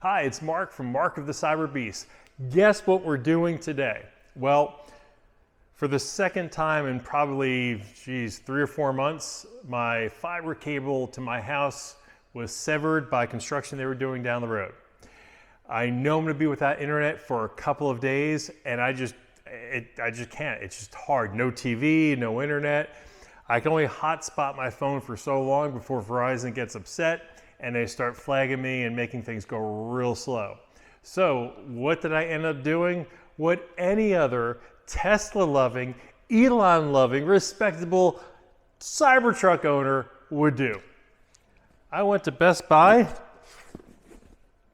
Hi, it's Mark from Mark of the Cyberbeast. Guess what we're doing today? Well, for the second time in probably, 3 or 4 months, my fiber cable to my house was severed by construction they were doing down the road. I know I'm gonna be without internet for a couple of days, and I just can't. It's just hard. No TV, no internet. I can only hotspot my phone for so long before Verizon gets upset and they start flagging me and making things go real slow. So what did I end up doing? What any other Tesla-loving, Elon-loving, respectable Cybertruck owner would do. I went to Best Buy,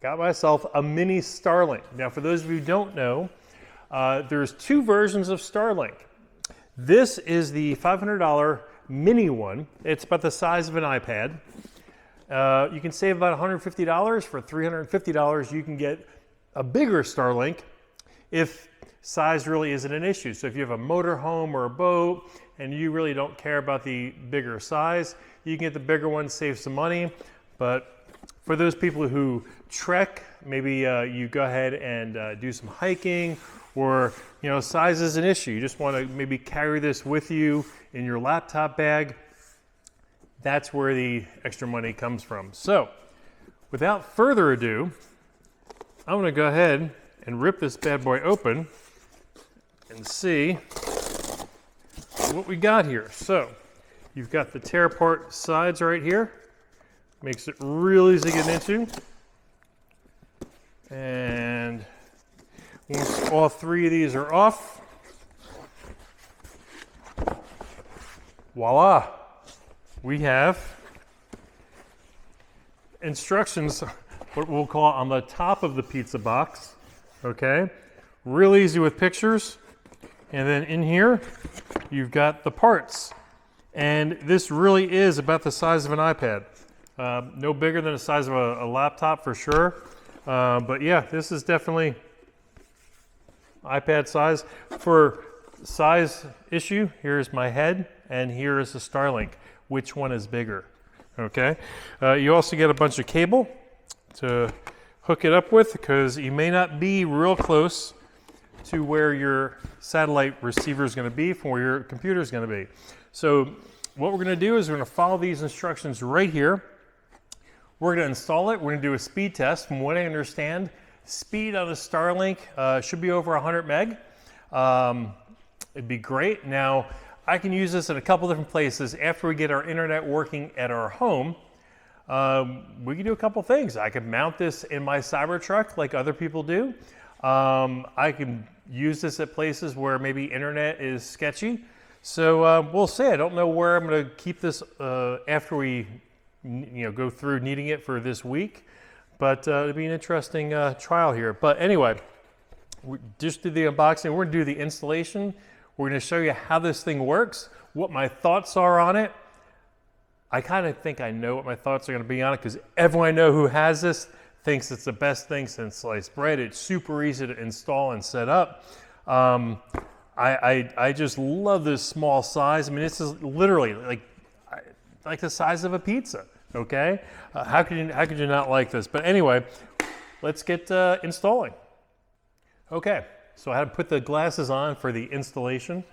got myself a mini Starlink. Now, for those of you who don't know, there's 2 versions of Starlink. This is the $500 mini one. It's about the size of an iPad. You can save about $150. For $350, you can get a bigger Starlink if size really isn't an issue. So if you have a motorhome or a boat and you really don't care about the bigger size, you can get the bigger one, save some money. But for those people who trek, maybe you go ahead and do some hiking, or size is an issue. You just want to maybe carry this with you in your laptop bag. That's where the extra money comes from. So, without further ado, I'm going to go ahead and rip this bad boy open and see what we got here. So, you've got the tear apart sides right here. Makes it real easy to get into. And once all 3 of these are off, voila! We have instructions, what we'll call on the top of the pizza box, okay? Real easy with pictures. And then in here, you've got the parts. And this really is about the size of an iPad. No bigger than the size of a laptop for sure. But yeah, this is definitely iPad size. For size issue, here's my head, and here is the Starlink. Which one is bigger? Okay. You also get a bunch of cable to hook it up with, because you may not be real close to where your satellite receiver is going to be from where your computer is going to be. So what we're going to do is we're going to follow these instructions right here. We're going to install it. We're going to do a speed test. From what I understand, speed on the Starlink should be over 100 meg. It'd be great. Now, I can use this in a couple different places. After we get our internet working at our home, we can do a couple things. I can mount this in my Cybertruck like other people do. I can use this at places where maybe internet is sketchy. So we'll see. I don't know where I'm going to keep this after we go through needing it for this week. But it'll be an interesting trial here. But anyway, we just did the unboxing. We're going to do the installation. We're going to show you how this thing works, what my thoughts are on it. I kind of think I know what my thoughts are going to be on it, because everyone I know who has this thinks it's the best thing since sliced bread. It's super easy to install and set up. I just love this small size. I mean, this is literally like the size of a pizza. Okay, how could you not like this? But anyway, let's get installing. Okay. So I had to put the glasses on for the installation.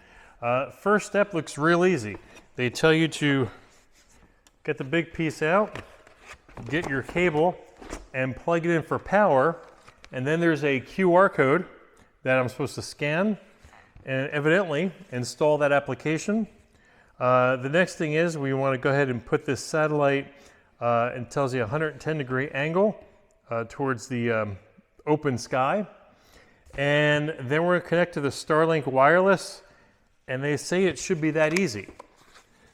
First step looks real easy. They tell you to get the big piece out, get your cable, and plug it in for power. And then there's a QR code that I'm supposed to scan and evidently install that application. The next thing is we want to go ahead and put this satellite, it tells you 110-degree angle towards the open sky. And then we're going to connect to the Starlink wireless, and they say it should be that easy.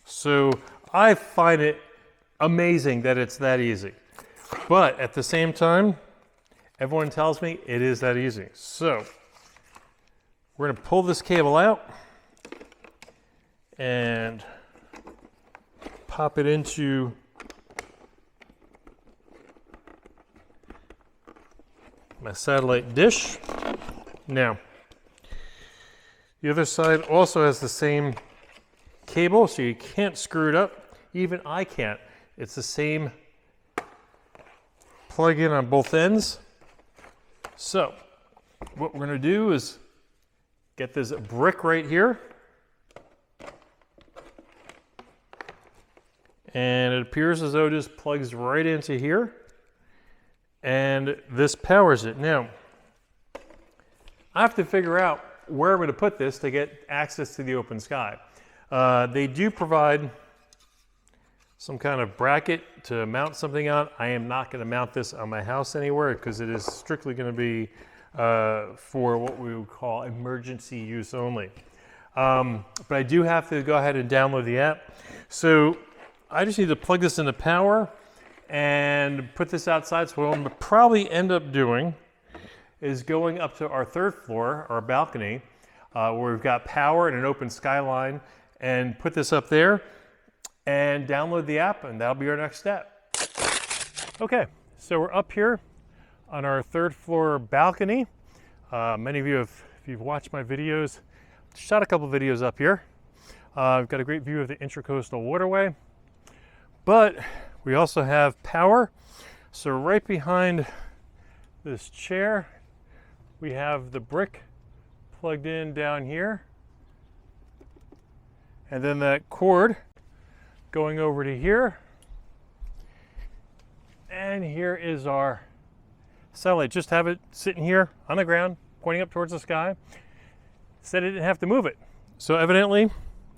So I find it amazing that it's that easy. But at the same time, everyone tells me it is that easy. So we're going to pull this cable out and pop it into my satellite dish. Now, the other side also has the same cable, so you can't screw it up. Even I can't. It's the same plug in on both ends. So what we're going to do is get this brick right here. And it appears as though it just plugs right into here. And this powers it. Now, I have to figure out where I'm going to put this to get access to the open sky. They do provide some kind of bracket to mount something on. I am not going to mount this on my house anywhere because it is strictly going to be for what we would call emergency use only. But I do have to go ahead and download the app. So I just need to plug this into power and put this outside. So what I'm going to probably end up doing is going up to our 3rd floor, our balcony, where we've got power and an open skyline, and put this up there and download the app, and that'll be our next step. Okay, so we're up here on our 3rd floor balcony. Many of you if you've watched my videos, shot a couple videos up here. We've got a great view of the Intracoastal Waterway, but we also have power. So right behind this chair, we have the brick plugged in down here, and then that cord going over to here, and here is our satellite. Just have it sitting here on the ground pointing up towards the sky. Said it didn't have to move it, so evidently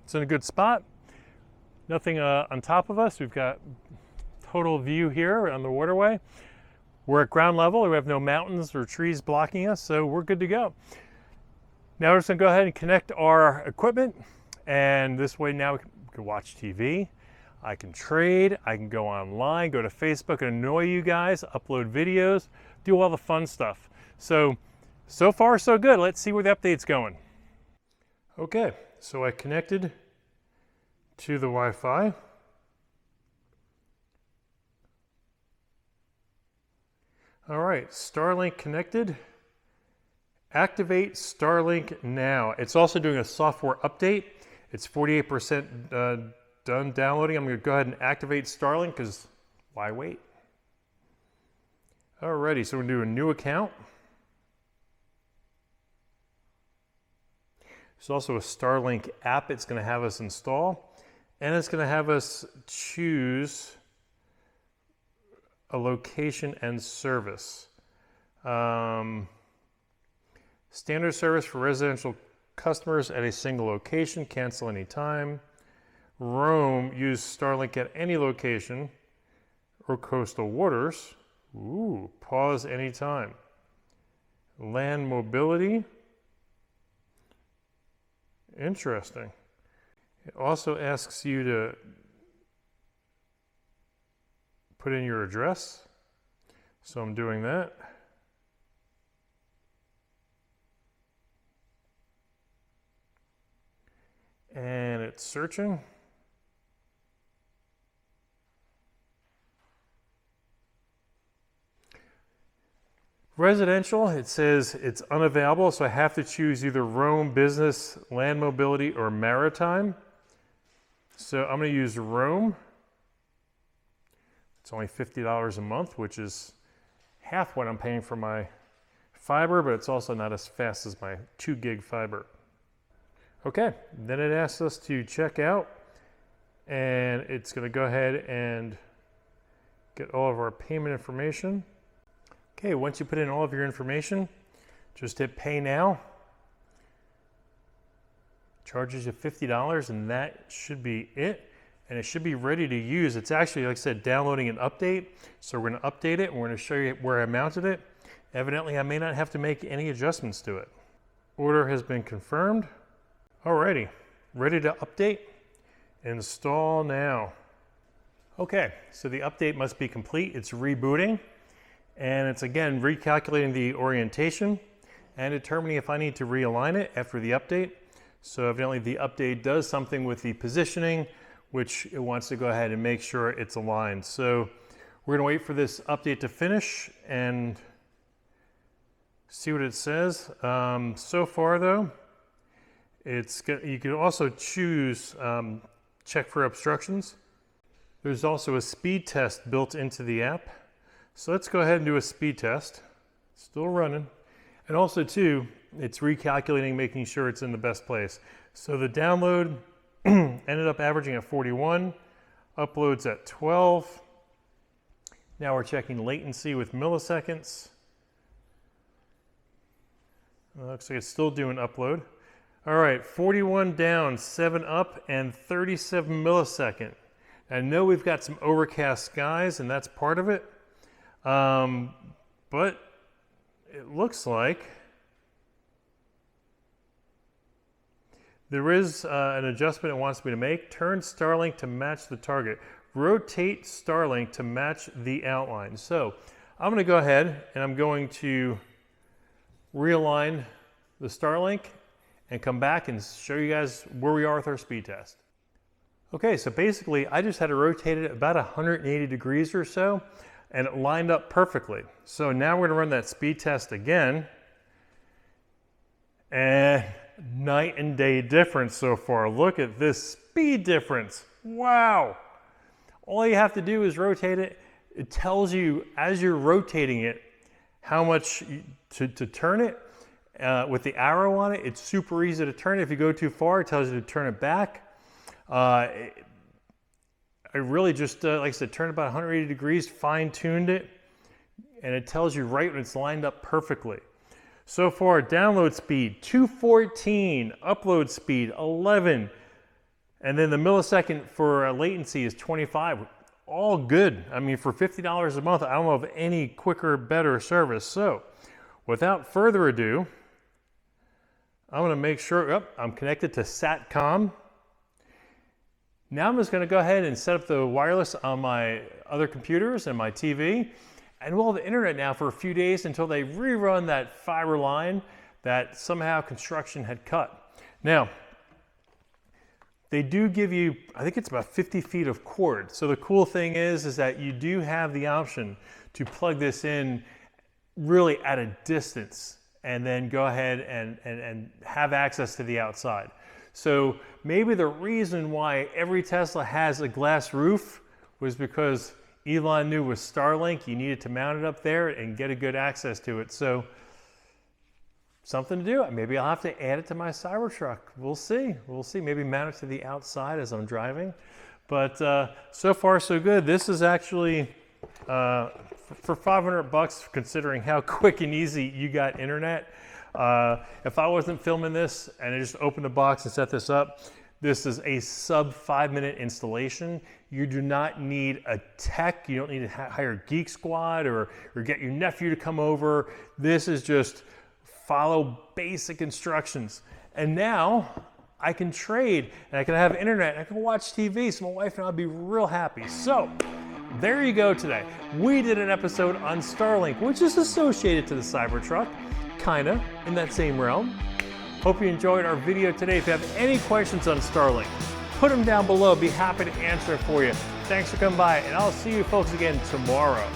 it's in a good spot. Nothing on top of us. We've got total view here on the waterway. We're at ground level. We have no mountains or trees blocking us, so we're good to go. Now we're just going to go ahead and connect our equipment, and this way now we can watch TV. I can trade, I can go online, go to Facebook and annoy you guys, upload videos, do all the fun stuff. So far so good. Let's see where the update's going. Okay, so I connected to the Wi-Fi. All right, Starlink connected. Activate Starlink now. It's also doing a software update. It's 48% done downloading. I'm going to go ahead and activate Starlink because why wait? Alrighty, so we're going to do a new account. There's also a Starlink app it's going to have us install, and it's going to have us choose a location and service. Standard service for residential customers at a single location, cancel anytime. Roam, use Starlink at any location or coastal waters. Ooh, pause anytime. Land mobility. Interesting. It also asks you to put in your address. So I'm doing that. And it's searching. Residential, it says it's unavailable, so I have to choose either roam, business, land mobility, or maritime. So I'm going to use roam. It's only $50 a month, which is half what I'm paying for my fiber, but it's also not as fast as my 2 gig fiber. Okay, then it asks us to check out, and it's going to go ahead and get all of our payment information. Okay, once you put in all of your information, just hit pay now. Charges you $50, and that should be it. And it should be ready to use. It's actually, like I said, downloading an update. So we're going to update it, and we're going to show you where I mounted it. Evidently, I may not have to make any adjustments to it. Order has been confirmed. Alrighty, ready to update. Install now. Okay, so the update must be complete. It's rebooting. And it's again recalculating the orientation and determining if I need to realign it after the update. So evidently the update does something with the positioning, which it wants to go ahead and make sure it's aligned. So we're going to wait for this update to finish and see what it says. So far though, you can also choose check for obstructions. There's also a speed test built into the app. So let's go ahead and do a speed test. Still running. And also too, it's recalculating, making sure it's in the best place. So the download ended up averaging at 41, uploads at 12. Now we're checking latency with milliseconds. Looks like it's still doing upload. All right, 41 down, 7 up, and 37 millisecond. I know we've got some overcast skies, and that's part of it. But it looks like there is an adjustment it wants me to make. Turn Starlink to match the target. Rotate Starlink to match the outline. So I'm going to go ahead and I'm going to realign the Starlink and come back and show you guys where we are with our speed test. Okay, so basically I just had to rotate it about 180 degrees or so, and it lined up perfectly. So now we're gonna run that speed test again, and night and day difference so far. Look at this speed difference. Wow. All you have to do is rotate it. It tells you as you're rotating it how much to turn it. With the arrow on it, it's super easy to turn it. If you go too far, it tells you to turn it back. I really just, like I said, turned about 180 degrees, fine-tuned it, and it tells you right when it's lined up perfectly. So far, download speed, 214, upload speed, 11, and then the millisecond for latency is 25. All good. I mean, for $50 a month, I don't know of any quicker, better service. So, without further ado, I'm going to make sure, I'm connected to SATCOM. Now I'm just going to go ahead and set up the wireless on my other computers and my TV. And we'll have the internet now for a few days until they rerun that fiber line that somehow construction had cut. Now, they do give you, I think it's about 50 feet of cord. So the cool thing is that you do have the option to plug this in really at a distance and then go ahead and have access to the outside. So maybe the reason why every Tesla has a glass roof was because Elon knew with Starlink you needed to mount it up there and get a good access to it. So something to do. Maybe I'll have to add it to my Cybertruck. We'll see. We'll see. Maybe mount it to the outside as I'm driving. But so far so good. This is actually for $500, considering how quick and easy you got internet. If I wasn't filming this and I just opened the box and set this up, this is a sub 5-minute installation. You do not need a tech. You don't need to hire Geek Squad or get your nephew to come over. This is just follow basic instructions. And now I can trade and I can have internet and I can watch TV, so my wife and I'll be real happy. So there you go today. We did an episode on Starlink, which is associated to the Cybertruck, kinda in that same realm. Hope you enjoyed our video today. If you have any questions on Starlink, put them down below. Be happy to answer it for you. Thanks for coming by, and I'll see you folks again tomorrow.